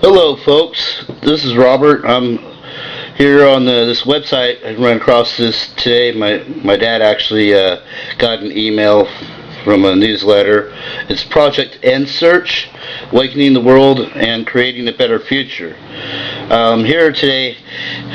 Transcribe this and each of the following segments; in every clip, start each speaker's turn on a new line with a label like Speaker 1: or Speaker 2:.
Speaker 1: Hello folks, this is Robert. I'm here on this website. I ran across this today. My dad actually got an email from a newsletter. It's Project End Search, Awakening the World and Creating a Better Future. Here today,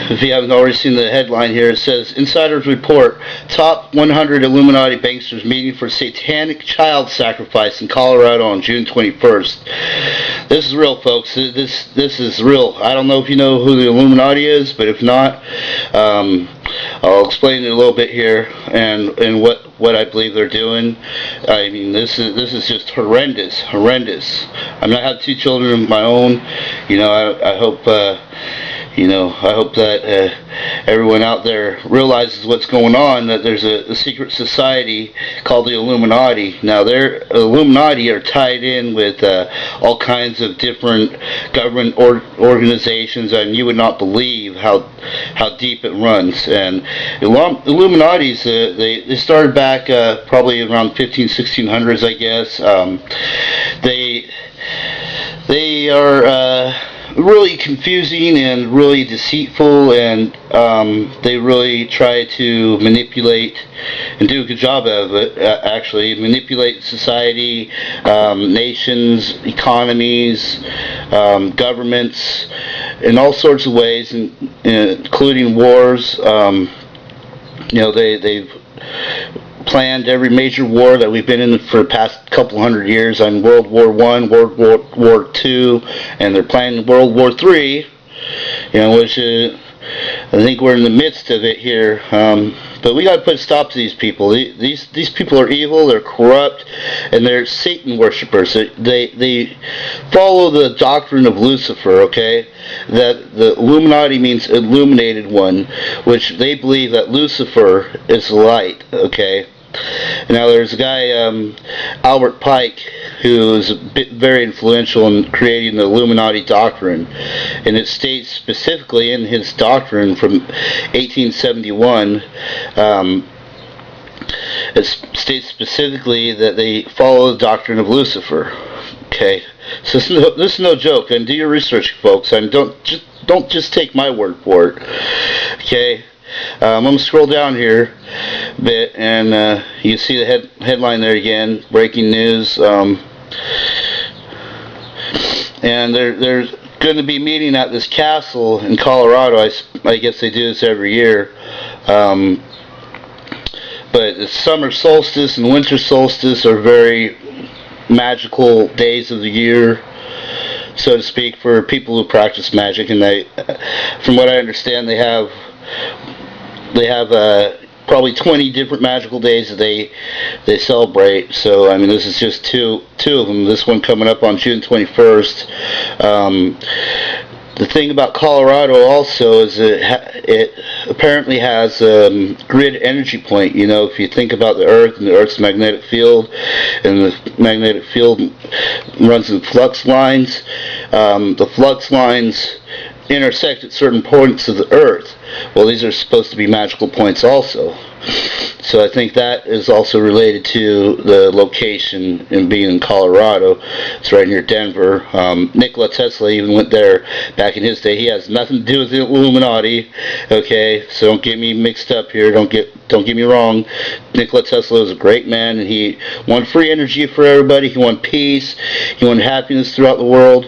Speaker 1: if you haven't already seen the headline here, it says, Insiders Report, Top 100 Illuminati Banksters Meeting for Satanic Child Sacrifice in Colorado on June 21st. This is real, folks. This is real. I don't know if you know who the Illuminati is, but if not, I'll explain it a little bit here and what I believe they're doing. I mean, this is just horrendous. I'm not having two children of my own. I hope that everyone out there realizes what's going on, that there's a secret society called the Illuminati. Now, their Illuminati are tied in with all kinds of different government organizations, and you would not believe how deep it runs. And Illuminati's, they started back probably around 1600s, I guess. They are really confusing and really deceitful, and they really try to manipulate and do a good job of it, actually manipulate society, nations, economies, governments in all sorts of ways, including wars. They've planned every major war that we've been in for the past couple hundred years. On World War I, World War II, and they're planning World War III, which I think we're in the midst of it here. But we got to put a stop to these people. These people are evil, they're corrupt, and they're Satan worshippers. They follow the doctrine of Lucifer, okay? That the Illuminati means illuminated one, which they believe that Lucifer is light, okay? Now there's a guy, Albert Pike, who is very influential in creating the Illuminati doctrine, and it states specifically in his doctrine from 1871, it states specifically that they follow the doctrine of Lucifer. Okay, so this is no joke, and do your research, folks, and don't just take my word for it. Okay. I'm going to scroll down here a bit, and you see the headline there again, breaking news. And they're going to be meeting at this castle in Colorado. I guess they do this every year. But the summer solstice and winter solstice are very magical days of the year, so to speak, for people who practice magic. And from what I understand, they have probably 20 different magical days that they celebrate. So I mean, this is just two of them. This one coming up on June 21st. The thing about Colorado also is it apparently has a grid energy point. If you think about the Earth and the Earth's magnetic field, and the magnetic field runs in flux lines, the flux lines intersect at certain points of the Earth. Well, these are supposed to be magical points also. So I think that is also related to the location and being in Colorado. It's right near Denver. Nikola Tesla even went there back in his day. He has nothing to do with the Illuminati. Okay, so don't get me mixed up here. Don't get me wrong. Nikola Tesla was a great man, and he wanted free energy for everybody. He wanted peace. He wanted happiness throughout the world.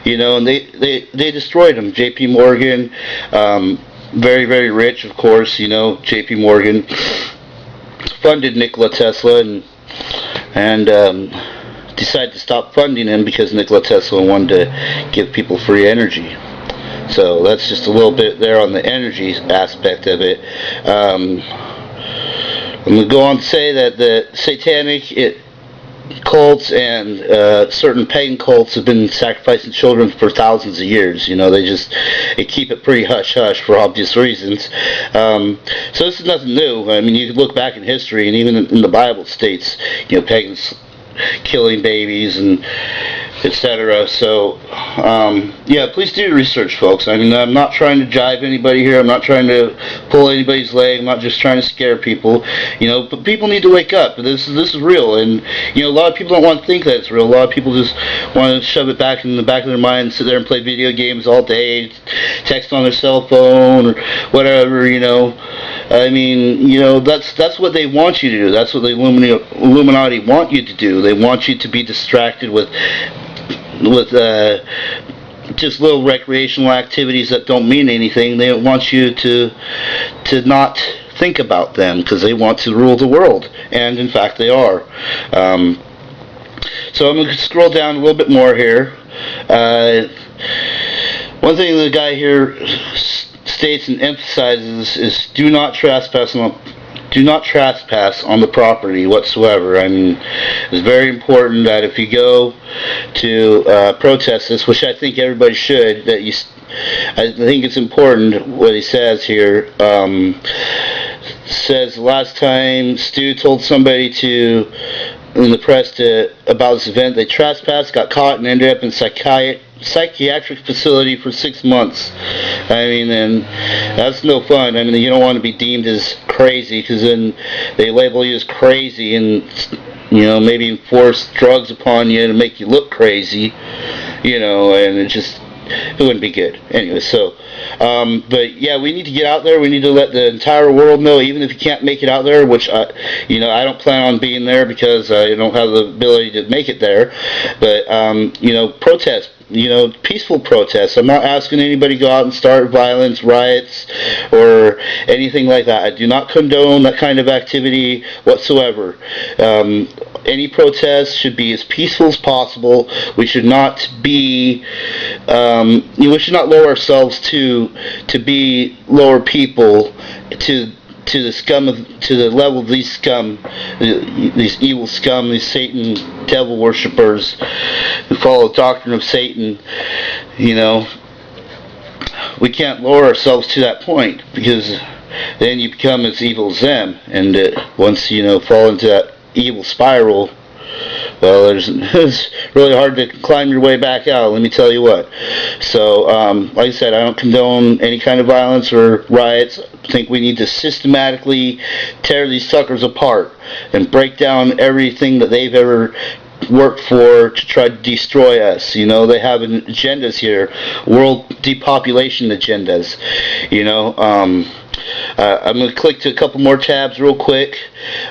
Speaker 1: And they destroyed him. J.P. Morgan. Very, very rich, of course. J.P. Morgan funded Nikola Tesla and decided to stop funding him because Nikola Tesla wanted to give people free energy. So that's just a little bit there on the energy aspect of it. I'm going to go on to say that the satanic cults and certain pagan cults have been sacrificing children for thousands of years. They keep it pretty hush-hush for obvious reasons. So this is nothing new. I mean, you can look back in history, and even in the Bible it states, pagans killing babies and etc. So, yeah, please do your research, folks. I mean, I'm not trying to jive anybody here. I'm not trying to pull anybody's leg. I'm not just trying to scare people. But people need to wake up. This is real, and a lot of people don't want to think that it's real. A lot of people just want to shove it back in the back of their mind and sit there and play video games all day, text on their cell phone or whatever. I mean, that's what they want you to do. That's what the Illuminati want you to do. They want you to be distracted with just little recreational activities that don't mean anything. They want you to not think about them because they want to rule the world, and in fact they are. So I'm going to scroll down a little bit more here. One thing the guy here states and emphasizes is do not trespass on the property whatsoever. I mean, it's very important that if you go to protest this, which I think everybody should, I think it's important what he says here. Says last time Stu told somebody in the press about this event, they trespassed, got caught, and ended up in psychiatric facility for 6 months. I mean, and that's no fun. I mean, you don't want to be deemed as crazy, because then they label you as crazy and maybe enforce drugs upon you to make you look crazy, and it wouldn't be good. Anyway, so but yeah, we need to get out there. We need to let the entire world know, even if you can't make it out there, which I don't plan on being there because I don't have the ability to make it there. But protest. Peaceful protests. I'm not asking anybody to go out and start violence, riots, or anything like that. I do not condone that kind of activity whatsoever. Any protest should be as peaceful as possible. We should not be, we should not lower ourselves to be lower people, to the level of these scum, these evil scum, these Satan devil worshippers who follow the doctrine of Satan. We can't lower ourselves to that point, because then you become as evil as them, and once fall into that evil spiral, well, it's really hard to climb your way back out, let me tell you what. So, like I said, I don't condone any kind of violence or riots. I think we need to systematically tear these suckers apart and break down everything that they've ever worked for to try to destroy us. They have agendas here, world depopulation agendas. I'm going to click to a couple more tabs real quick.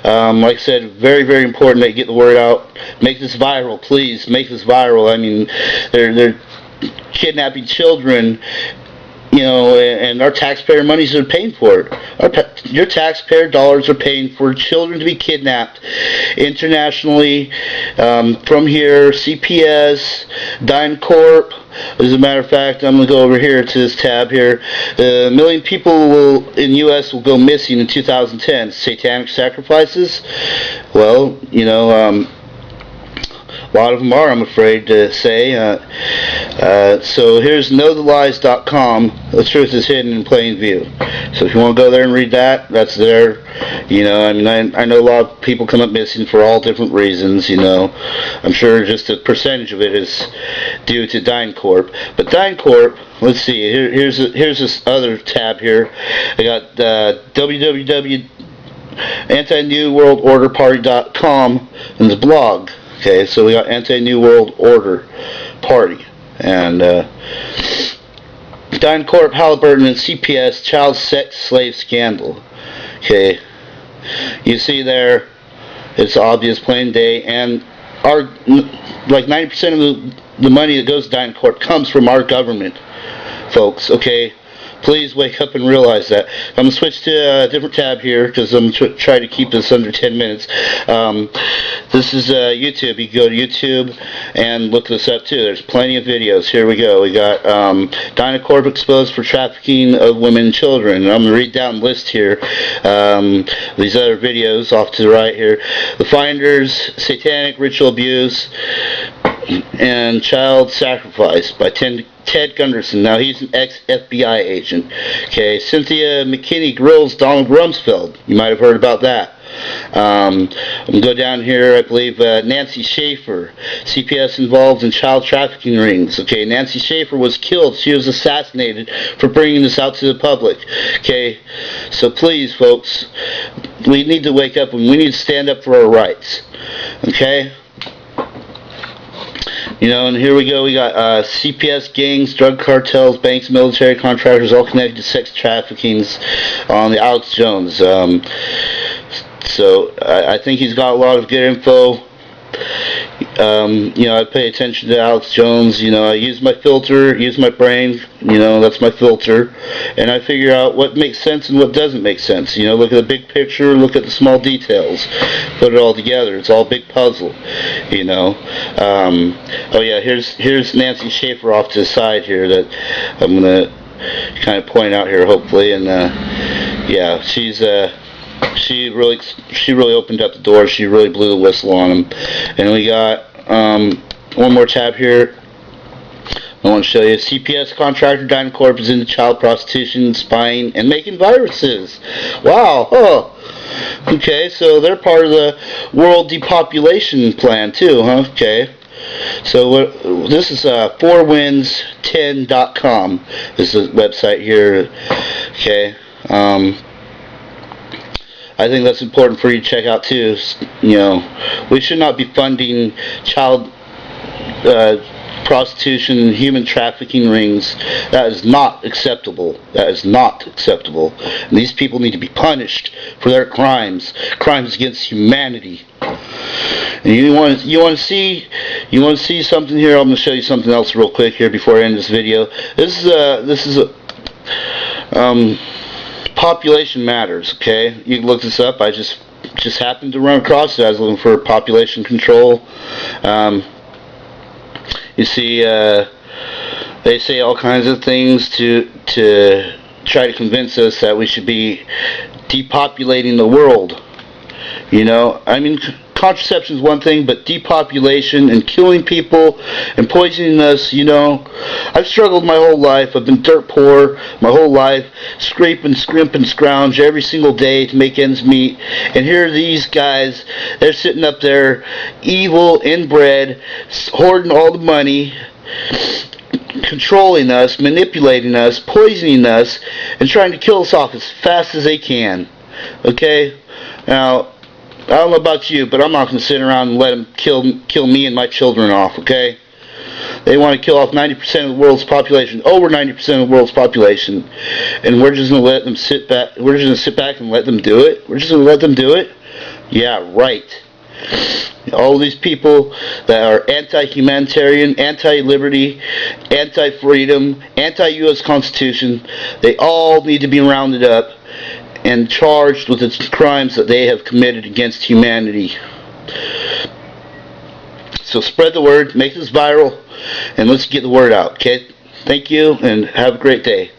Speaker 1: Like I said, very, very important that you get the word out. Make this viral, please. Make this viral. I mean, they're kidnapping children, and our taxpayer monies are paying for it. Your taxpayer dollars are paying for children to be kidnapped internationally. From here, CPS, DynCorp. As a matter of fact, I'm going to go over here to this tab here. 1 million people in the U.S. will go missing in 2010. Satanic sacrifices? Well, a lot of them are, I'm afraid to say. So here's knowthelies.com. The truth is hidden in plain view. So if you want to go there and read that, that's there. I mean, I know a lot of people come up missing for all different reasons. I'm sure just a percentage of it is due to DynCorp. But DynCorp, let's see. Here's this other tab here. I got www.antinewworldorderparty.com and the blog. Okay, so we got Anti-New World Order Party, and DynCorp, Halliburton, and CPS child sex slave scandal. Okay, you see there, it's obvious, plain day, and like 90% of the money that goes to DynCorp comes from our government, folks. Okay. Please wake up and realize that. I'm going to switch to a different tab here because I'm trying to keep this under 10 minutes. This is YouTube. You can go to YouTube and look this up too. There's plenty of videos. Here we go. We got DynCorp exposed for trafficking of women and children. And I'm going to read down the list here. These other videos off to the right here. The Finders, Satanic Ritual Abuse, and Child Sacrifice by Ted Gunderson. Now, he's an ex-FBI agent. Okay, Cynthia McKinney grills Donald Rumsfeld. You might have heard about that. I'm going to go down here. I believe Nancy Schaefer, CPS involved in child trafficking rings. Okay, Nancy Schaefer was killed. She was assassinated for bringing this out to the public. Okay, so please, folks, we need to wake up and we need to stand up for our rights. Okay? You know, and here we go. We got CPS gangs, drug cartels, banks, military contractors, all connected to sex traffickings on the Alex Jones. So I think he's got a lot of good info. You know, I pay attention to Alex Jones. You know, I use my filter, use my brain. You know, that's my filter, and I figure out what makes sense and what doesn't make sense. You know, look at the big picture, look at the small details, put it all together. It's all a big puzzle. You know. Oh yeah, here's Nancy Schaefer off to the side here that I'm gonna kind of point out here, hopefully, and yeah, she really opened up the door. She really blew the whistle on him. And we got one more tab here. I want to show you. CPS contractor Dynacorp is into child prostitution, spying, and making viruses. Wow. Oh. Okay, so they're part of the world depopulation plan too, huh? Okay. So this is 4wins10.com. This is a website here. Okay. I think that's important for you to check out too. You know, we should not be funding child prostitution and human trafficking rings. That is not acceptable. That is not acceptable. And these people need to be punished for their crimes against humanity. And you want to see something here? I'm going to show you something else real quick here before I end this video. This is a Population Matters. Okay, you can look this up. I just happened to run across it. I was looking for population control. You see, they say all kinds of things to try to convince us that we should be depopulating the world. You know, I mean, contraception is one thing, but depopulation and killing people and poisoning us, you know, I've struggled my whole life. I've been dirt poor my whole life, scrape and scrimp and scrounge every single day to make ends meet. And here are these guys, they're sitting up there, evil, inbred, hoarding all the money, controlling us, manipulating us, poisoning us, and trying to kill us off as fast as they can. Okay? Now, I don't know about you, but I'm not going to sit around and let them kill me and my children off, okay? They want to kill off 90% of the world's population, over 90% of the world's population, and we're just going to let them sit back. We're just going to sit back and let them do it? We're just going to let them do it? Yeah, right. All these people that are anti-humanitarian, anti-liberty, anti-freedom, anti-U.S. Constitution, they all need to be rounded up and charged with the crimes that they have committed against humanity. So spread the word, make this viral, and let's get the word out, okay? Thank you, and have a great day.